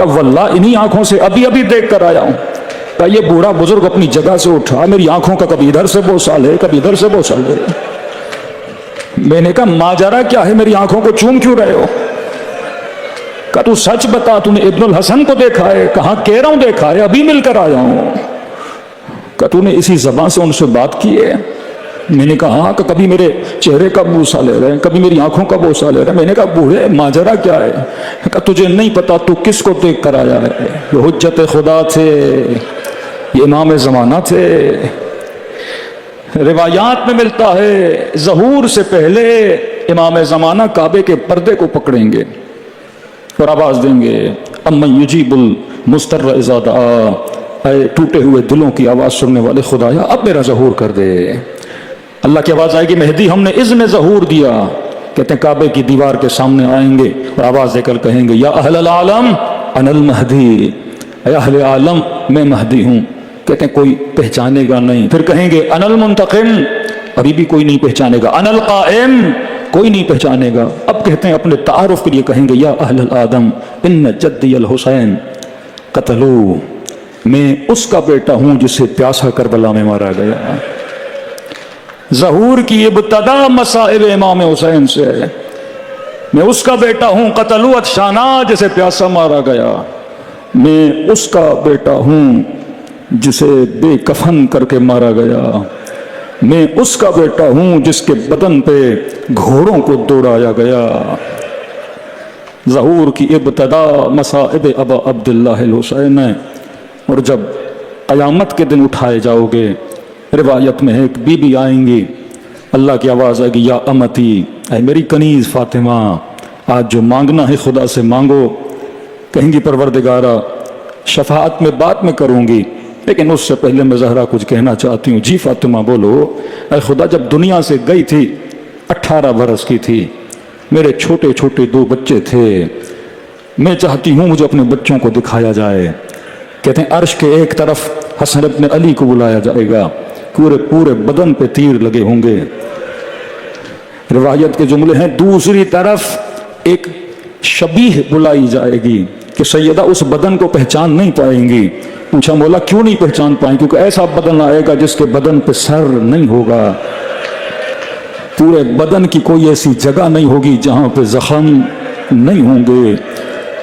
کہا واللہ انہی آنکھوں سے ابھی ابھی دیکھ کر آیا ہوں. کہا یہ بوڑھا بزرگ اپنی جگہ سے اٹھا, میری آنکھوں کا کبھی ادھر سے بوسہ لے کبھی ادھر سے بوسہ لے. میں نے کہا ماجرا کیا ہے, میری آنکھوں کو چوم کیوں رہے ہو؟ کہا تو سچ بتا, تو نے ابن الحسن کو دیکھا ہے؟ کہاں کہہ رہا ہوں دیکھا ہے, ابھی مل کر آیا ہوں. کہا تو نے اسی زبان سے ان سے بات کی ہے؟ میں نے کہا ہاں. کہ کبھی میرے چہرے کا بوسہ لے رہے ہیں, کبھی میری آنکھوں کا بوسہ لے رہے ہیں. میں نے کہا بوڑھے ماجرا کیا ہے؟ کہا تجھے نہیں پتا تو کس کو دیکھ کر آیا ہے؟ یہ حجت خدا تھے, یہ امام زمانہ تھے. روایات میں ملتا ہے ظہور سے پہلے امام زمانہ کعبے کے پردے کو پکڑیں گے اور آواز دیں گے امن یجیب المضطر اذا دعا, اے ٹوٹے ہوئے دلوں کی آواز سننے والے خدایا اب میرا ظہور کر دے. اللہ کی آواز آئے گی مہدی ہم نے اذن ظہور دیا. کہتے ہیں کعبے کی دیوار کے سامنے آئیں گے اور آواز دے کر کہیں گے یا اہل العالم انا المہدی, اے اہل عالم میں مہدی ہوں. کہتے ہیں کوئی پہچانے گا نہیں. پھر کہیں گے انا المنتقم, ابھی بھی کوئی نہیں پہچانے گا. انا القائم, کوئی نہیں پہچانے گا. اب کہتے ہیں اپنے تعارف کے لیے کہیں گے یا اہل الادم ان جدی الحسین قتلو, میں اس کا بیٹا ہوں جسے پیاسا کربلا میں مارا گیا. ظہور کی ابتدا مصائب امام حسین سے ہے. میں اس کا بیٹا ہوں قتلو عطشانا, جسے پیاسا مارا گیا. میں اس کا بیٹا ہوں جسے بے کفن کر کے مارا گیا. میں اس کا بیٹا ہوں جس کے بدن پہ گھوڑوں کو دوڑایا گیا. ظہور کی ابتدا مصائب ابا عبداللہ الحسین ہے. اور جب قیامت کے دن اٹھائے جاؤ گے, روایت میں ایک بی بی آئیں گی, اللہ کی آواز آئے گی یا امتی, اے میری کنیز فاطمہ آج جو مانگنا ہے خدا سے مانگو. کہیں گی پروردگارا شفاعت میں بات میں کروں گی, لیکن اس سے پہلے میں زہرا کچھ کہنا چاہتی ہوں. جی فاطمہ بولو. اے خدا جب دنیا سے گئی تھی 18 برس کی تھی, میرے چھوٹے چھوٹے 2 بچے تھے, میں چاہتی ہوں مجھے اپنے بچوں کو دکھایا جائے. کہتے ہیں عرش کے ایک طرف حسن ابن علی کو بلایا جائے گا, پورے بدن پہ تیر لگے ہوں گے. روایت کے جملے ہیں دوسری طرف ایک شبیہ بلائی جائے گی کہ سیدہ اس بدن کو پہچان نہیں پائیں گی. پوچھا مولا کیوں نہیں پہچان پائیں؟ کیونکہ ایسا بدن آئے گا جس کے بدن پہ سر نہیں ہوگا, پورے بدن کی کوئی ایسی جگہ نہیں ہوگی جہاں پہ زخم نہیں ہوں گے.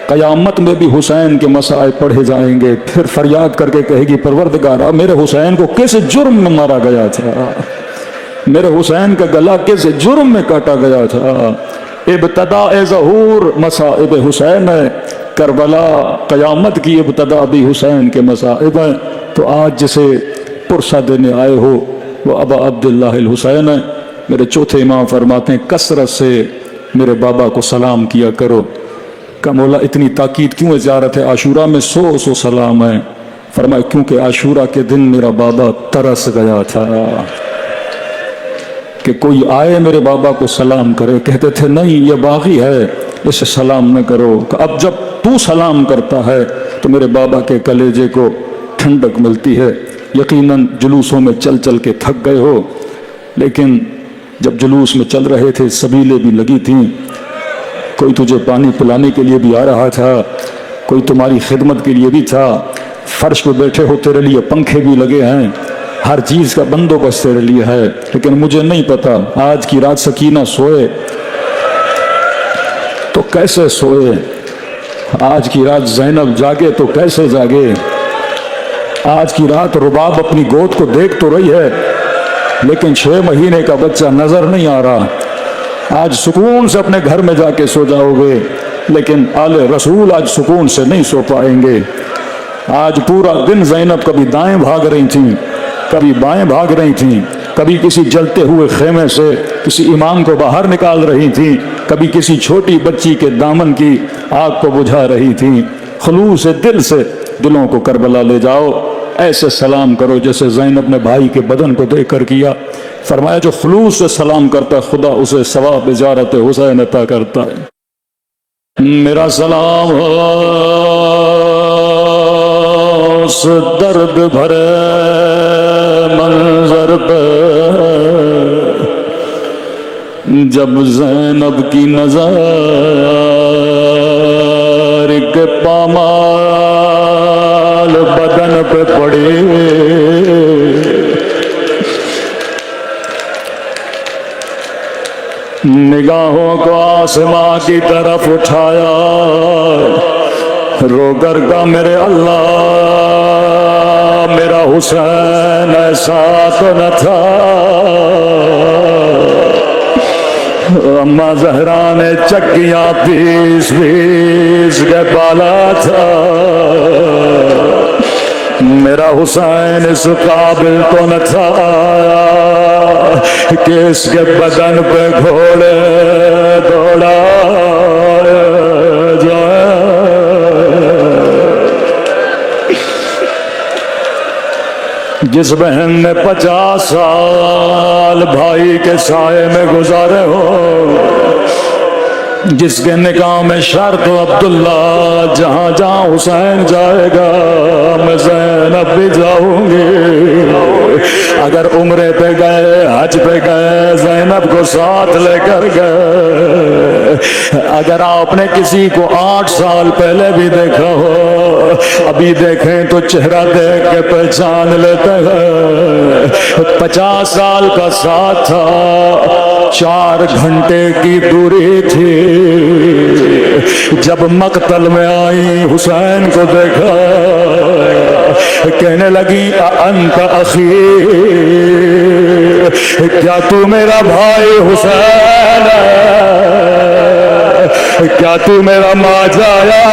قیامت میں بھی حسین کے مصائب پڑھے جائیں گے. پھر فریاد کر کے کہے گی پروردگارا میرے حسین کو کس جرم میں مارا گیا تھا, میرے حسین کا گلا کس جرم میں کاٹا گیا تھا. ابتدا ظہور مصائب حسین ہے, کربلا قیامت کی ابتدا بھی حسین کے مصائب ہیں. تو آج جسے پرسہ دینے آئے ہو وہ ابا عبداللہ الحسین ہے. میرے چوتھے امام فرماتے ہیں کثرت سے میرے بابا کو سلام کیا کرو. کہ مولا اتنی تاکید کیوں ہے؟ زیارت عاشورہ میں 100 سلام ہیں. فرمایا کیونکہ عاشورہ کے دن میرا بابا ترس گیا تھا کہ کوئی آئے میرے بابا کو سلام کرے. کہتے تھے نہیں یہ باغی ہے, اسے سلام نہ کرو. اب جب تو سلام کرتا ہے تو میرے بابا کے کلیجے کو ٹھنڈک ملتی ہے. یقیناً جلوسوں میں چل چل کے تھک گئے ہو, لیکن جب جلوس میں چل رہے تھے سبیلیں بھی لگی تھیں, کوئی تجھے پانی پلانے کے لیے بھی آ رہا تھا, کوئی تمہاری خدمت کے لیے بھی تھا, فرش پہ بیٹھے ہو تیرے لیے پنکھے بھی لگے ہیں, ہر چیز کا بندوبست تیرے لیے ہے. لیکن مجھے نہیں پتا آج کی رات سکینہ سوئے تو کیسے سوئے, آج کی رات زینب جاگے تو کیسے جاگے, آج کی رات رباب اپنی گود کو دیکھ تو رہی ہے لیکن 6 مہینے کا بچہ نظر نہیں آ رہا. آج سکون سے اپنے گھر میں جا کے سو جاؤ گے, لیکن آل رسول آج سکون سے نہیں سو پائیں گے. آج پورا دن زینب کبھی دائیں بھاگ رہی تھیں, کبھی بائیں بھاگ رہی تھیں, کبھی کسی جلتے ہوئے خیمے سے کسی امام کو باہر نکال رہی تھیں, کبھی کسی چھوٹی بچی کے دامن کی آگ کو بجھا رہی تھیں. خلوص دل سے دلوں کو کربلا لے جاؤ, ایسے سلام کرو جیسے زینب نے بھائی کے بدن کو دیکھ کر کیا. فرمایا جو خلوص سے سلام کرتا ہے خدا اسے ثواب زیارت حسین عطا کرتا ہے. میرا سلام اس درد بھرے منظر پہ جب زینب کی نظر کے پامال پڑی. نگاہوں کو آسماں کی طرف اٹھایا, رو کر کہا میرے اللہ میرا حسین ایسا تو نہ تھا. اماں زہرا نے چکیاں پیس پیس کے پالا تھا. میرا حسین اس قابل تو نہ تھا کہ اس کے بدن پہ گھوڑے دوڑائے جائے. جس بہن نے 50 سال بھائی کے سائے میں گزارے ہو, جس کے نکاح میں شرط ہو عبداللہ جہاں جہاں حسین جائے گا میں زینب بھی جاؤں گی. اگر عمرے پہ گئے حج پہ گئے زینب کو ساتھ لے کر گئے. اگر آپ نے کسی کو 8 سال پہلے بھی دیکھا ہو ابھی دیکھیں تو چہرہ دیکھ کے پہچان لیتے ہیں. 50 سال کا ساتھ تھا, 4 گھنٹے کی دوری تھی. جب مقتل میں آئی حسین کو دیکھا, کہنے لگی انت اخی, کیا تو میرا بھائی حسین ہے, کیا تو میرا ماجایا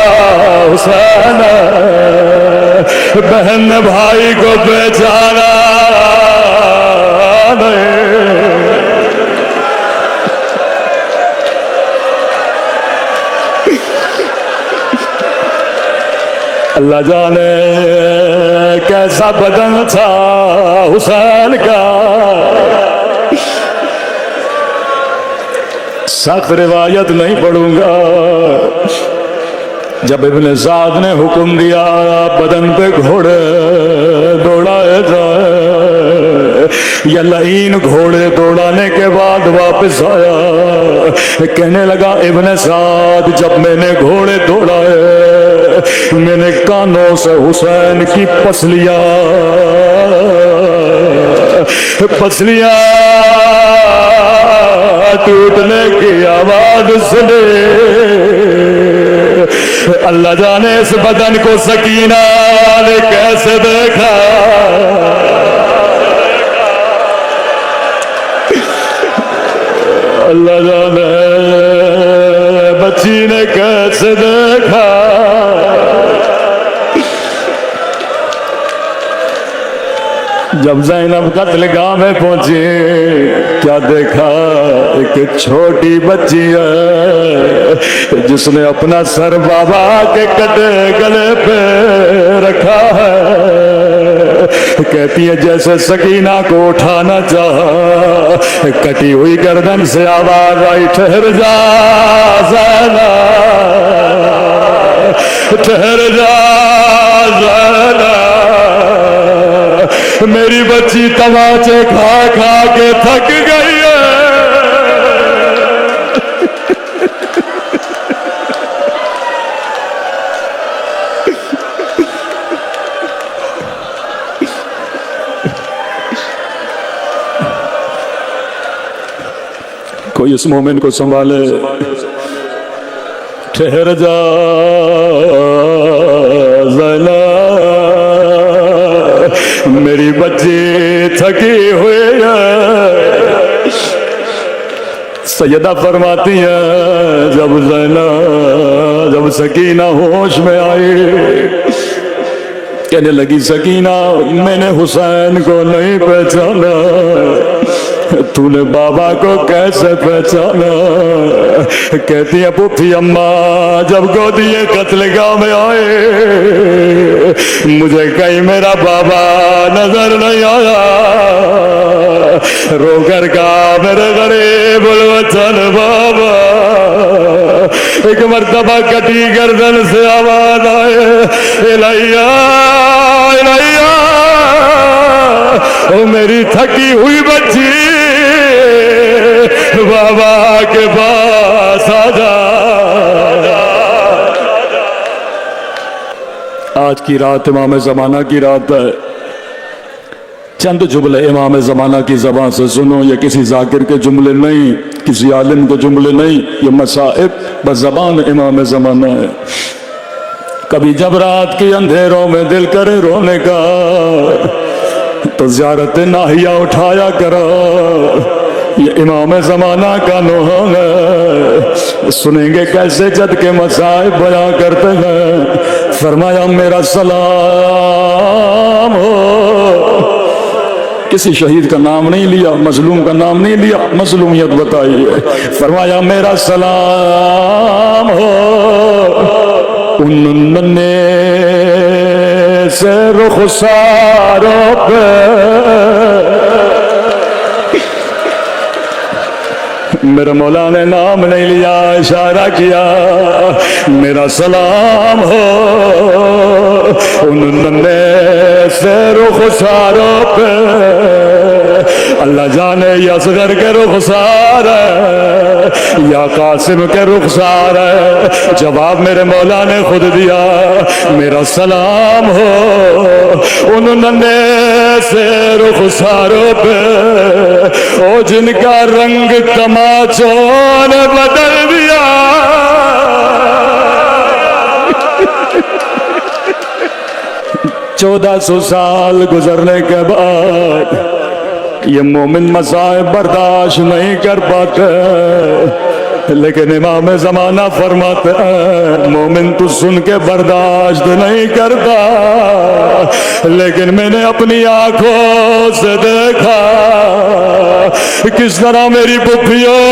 حسین ہے. بہن نے بھائی کو پہچانا نہیں. اللہ جانے کیسا بدن تھا حسین کا. سخت روایت نہیں پڑھوں گا. جب ابن سعد نے حکم دیا بدن پہ گھوڑے دوڑائے جائے, یہ لعین گھوڑے دوڑانے کے بعد واپس آیا. کہنے لگا ابن سعد جب میں نے گھوڑے دوڑائے میں نے کانوں سے حسین کی پسلیاں ٹوٹنے کی آواز سنی. اللہ جانے اس بدن کو سکینہ نے کیسے دیکھا. اللہ جانے بچی نے کیسے دیکھا. جب زینب قتل گاہ میں پہنچی کیا دیکھا, ایک چھوٹی بچی ہے جس نے اپنا سر بابا کے کٹے گلے پہ رکھا ہے. کہتی ہے جیسے سکینہ کو اٹھانا چاہا, کٹی ہوئی گردن سے آواز آئی ٹھہر جا زینب, ٹھہر جا زینب. میری بچی تماچے کھا کھا کے تھک گئی ہے. کوئی اس مومن کو سنبھالے. ٹھہر جا زینب, میری بچی تھکی ہوئی ہے. سیدہ فرماتی ہے جب سکینہ ہوش میں آئی کہنے لگی سکینہ میں نے حسین کو نہیں پہچانا, تو نے بابا کو کیسے پہچانا. کہتی ہے پھوپھی اماں جب گودی قتل گاہ میں آئے مجھے کہیں میرا بابا نظر نہیں آیا. رو کر کہا میرے غریب الوطن بابا. ایک مرتبہ کٹی گردن سے آواز آئے الہیا الہیا, او میری تھکی ہوئی بچی بابا کے پاس آ جا. آج کی رات امام زمانہ کی رات ہے. چند جملے امام زمانہ کی زبان سے سنو، یہ کسی ذاکر کے جملے نہیں، کسی عالم کے جملے نہیں، یہ مصائب بزبان امام زمانہ ہے۔ کبھی جب رات کی اندھیروں میں دل کرے رونے کا تو زیارت ناہیہ اٹھایا کرو، یہ امام زمانہ کا نوحہ ہے۔ سنیں گے کیسے جد کے مصائب بیان کرتے ہیں۔ فرمایا میرا سلام ہو، کسی شہید کا نام نہیں لیا، مظلوم کا نام نہیں لیا، مظلومیت بتائی ہے۔ فرمایا میرا سلام ہو ان ننے سے رخساروں پہ، میرے مولا نے نام نہیں لیا، اشارہ کیا، میرا سلام ہو ان ننے سے رخساروں پہ۔ اللہ جانے یا اصغر کے رخسار ہے یا قاسم کے رخسار ہے، جواب میرے مولا نے خود دیا، میرا سلام ہو ان ننے سے رخساروں پہ، او جن کا رنگ تماچوں نے بدل دیا۔ 1400 سال گزرنے کے بعد یہ مومن مصائب برداشت نہیں کر پاتے، لیکن امام زمانہ فرماتے ہیں مومن تو سن کے برداشت نہیں کرتا، لیکن میں نے اپنی آنکھوں سے دیکھا کس طرح میری پھپھیوں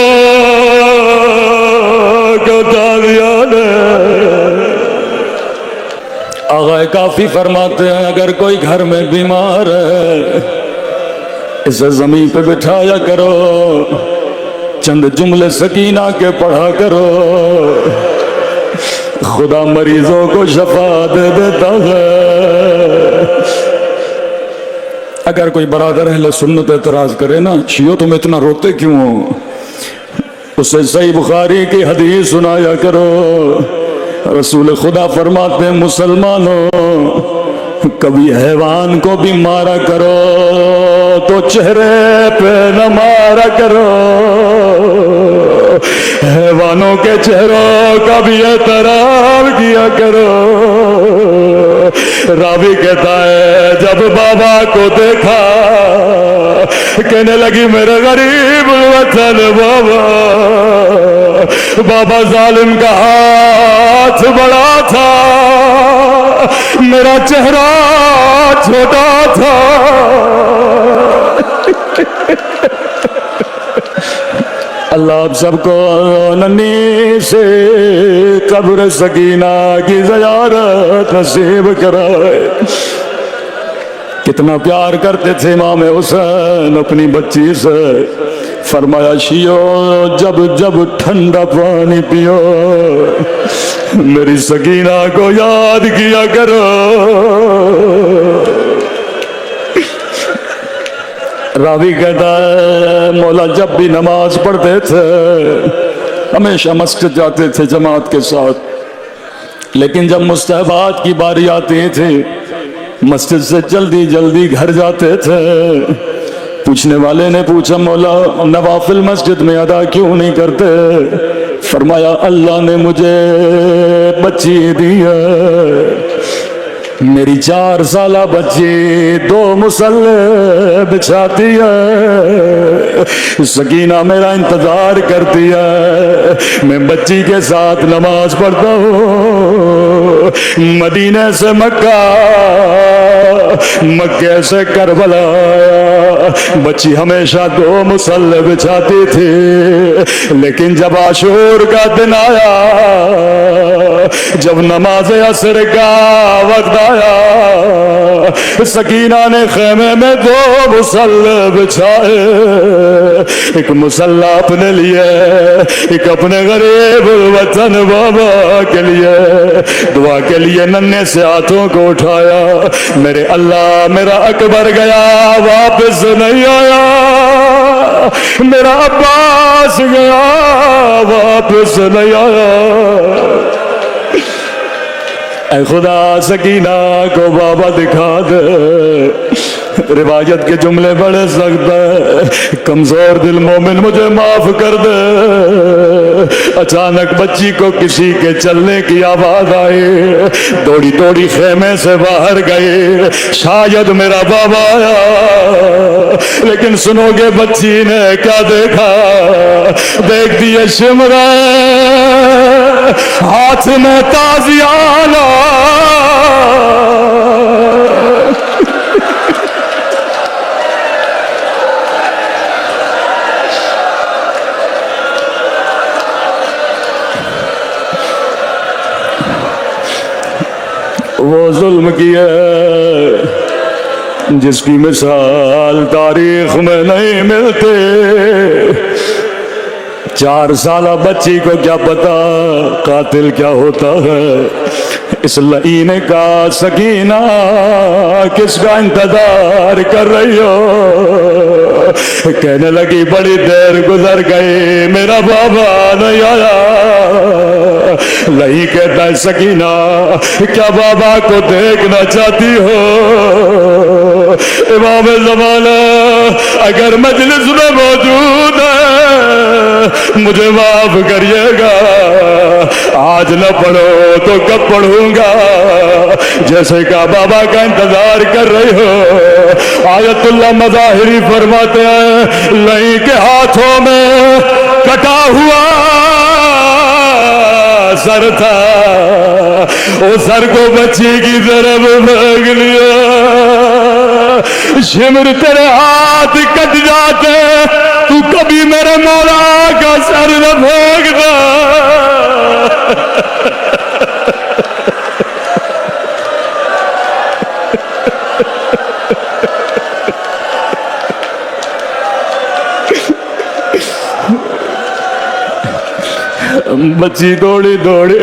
کو دادیا نے۔ آغا کافی فرماتے ہیں اگر کوئی گھر میں بیمار ہے اسے زمین پہ بٹھایا کرو، چند جملے سکینہ کے پڑھا کرو، خدا مریضوں کو شفا دے دیتا ہے۔ اگر کوئی برادر اہل سنت اعتراض کرے نا شیعو تم اتنا روتے کیوں ہو، اسے صحیح بخاری کی حدیث سنایا کرو۔ رسول خدا فرماتے ہیں مسلمانوں کبھی حیوان کو بھی مارا کرو تو چہرے پہ نہ مارا کرو، حیوانوں کے چہروں کا بھی احترام کیا کرو۔ راوی کہتا ہے جب بابا کو دیکھا کہنے لگی میرے غریب الوطن بابا، بابا ظالم کا ہاتھ بڑا تھا، میرا چہرہ چھوٹا تھا۔ اللہ آپ سب کو ننھی سے قبر سکینہ کی زیارت نصیب کرائے۔ کتنا پیار کرتے تھے امام حسین اپنی بچی سے، فرمایا شیعو جب جب ٹھنڈا پانی پیو میری سکینہ کو یاد کیا کرو۔ راوی کہتا ہے مولا جب بھی نماز پڑھتے تھے ہمیشہ مسجد جاتے تھے جماعت کے ساتھ، لیکن جب مستحبات کی باری آتی تھی مسجد سے جلدی جلدی گھر جاتے تھے۔ پوچھنے والے نے پوچھا مولا نوافل مسجد میں ادا کیوں نہیں کرتے؟ فرمایا اللہ نے مجھے بچی دی ہے، میری 4 سالہ بچی 2 مصلے بچھاتی ہے، سکینہ میرا انتظار کرتی ہے، میں بچی کے ساتھ نماز پڑھتا ہوں۔ مدینے سے مکہ، مکے سے کربلا آیا، بچی ہمیشہ 2 مصلے بچھاتی تھی، لیکن جب عاشور کا دن آیا، جب نماز عصر کا وقت آیا، سکینہ نے خیمے میں 2 مصلے بچھائے، ایک مصلہ اپنے لیے، ایک اپنے غریب الوطن بابا کے لیے۔ دعا کے لیے ننھے سے ہاتھوں کو اٹھایا، میرے اللہ میرا اکبر گیا واپس نہیں آیا، میرا عباس گیا واپس نہیں آیا، اے خدا سکینہ کو بابا دکھا دے۔ روایت کے جملے بڑے سخت ہیں، کمزور دل مومن مجھے معاف کر دے۔ اچانک بچی کو کسی کے چلنے کی آواز آئی، دوڑی دوڑی خیمے سے باہر گئی، شاید میرا بابا آیا۔ لیکن سنو گے بچی نے کیا دیکھا؟ دیکھتی ہے شمرا ہاتھ میں تازیانہ، وہ ظلم کیا جس کی مثال تاریخ میں نہیں ملتے۔ 4 سالہ بچی کو کیا پتا قاتل کیا ہوتا ہے؟ اس لعین کا سکینہ کس کا انتظار کر رہی ہو؟ کہنے لگی بڑی دیر گزر گئی، میرا بابا نہیں آیا۔ لئی کہتا ہے سکینہ کیا بابا کو دیکھنا چاہتی ہو؟ امام زمانہ اگر مجلس میں موجود ہے مجھے معاف کریے گا، آج نہ پڑھو تو کب پڑھوں گا؟ جیسے کہ بابا کا انتظار کر رہی ہو۔ آیت اللہ مظاہری فرماتے ہیں لئی کے ہاتھوں میں کٹا ہوا سر تھا، اس سر کو بچی کی طرف پھینک لیا۔ شمر تیرے ہاتھ کٹ جاتے تو کبھی میرے مولا کا سر نہ پھینکتا۔ بچی دوڑی دوڑی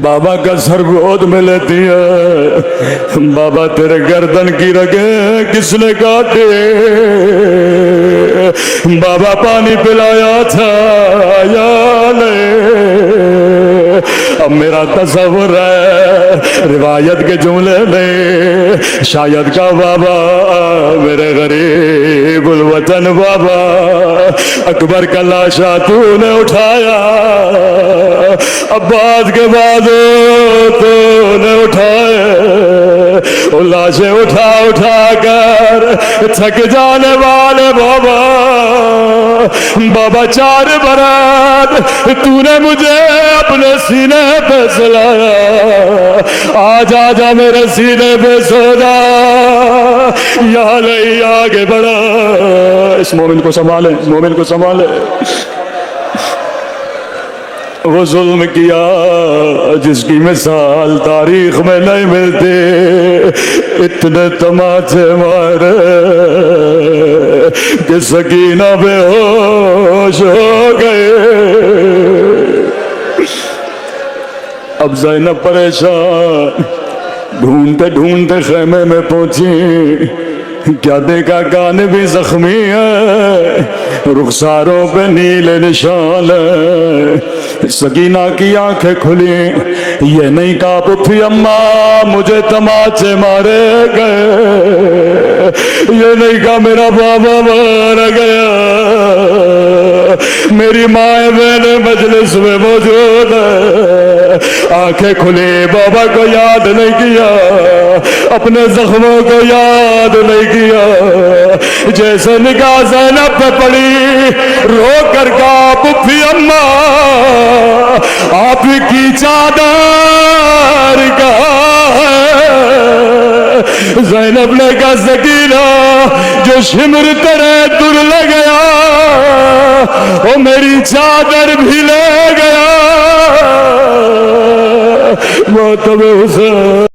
بابا کا سر گود میں لیتی ہے۔ بابا تیرے گردن کی رگیں کس نے کاٹے؟ بابا پانی پلایا تھا یا نہیں؟ اب میرا تصور ہے روایت کے جملے میں شاید کا بابا میرے غریب الوطن بابا اکبر کا لاشا تو نے اٹھایا، عباس کے بعد تو نے اٹھائے، وہ لاشیں اٹھا اٹھا کر تھک جانے والے بابا۔ بابا 4 برات تو نے مجھے اپنے سینے پہ سلایا، آج آجا میرے سینے پہ سو جا، یا نہیں آگے بڑھا۔ اس مومن کو سنبھالیں، مومن کو سنبھالیں۔ وہ ظلم کیا جس کی مثال تاریخ میں نہیں ملتے، اتنے تماچے مارے کہ سکینہ بے ہوش ہو گئے۔ اب زینب پریشان ڈھونڈتے ڈھونڈتے خیمے میں پہنچی، کیا دیکھا کان بھی زخمی ہے، رخساروں پہ نیلے نشان ہے۔ سکینہ کی آنکھیں کھلی، یہ نہیں کہا پھپھی اماں مجھے تماچے مارے گئے، یہ نہیں کہا میرا بابا مارا گیا، میری مائیں بہنیں مجلس میں موجود ہے۔ آنکھیں کھلی، بابا کو یاد نہیں کیا، اپنے زخموں کو یاد نہیں کیا۔ جیسے نگاہ زینب پہ پڑی، رو کر کہا پھپھی اماں آپ کی چادر کہاں ہے؟ زینب نے کہا سکینہ جو شمر تیرے در لے گیا وہ میری چادر بھی لے گیا۔ ماتم حسین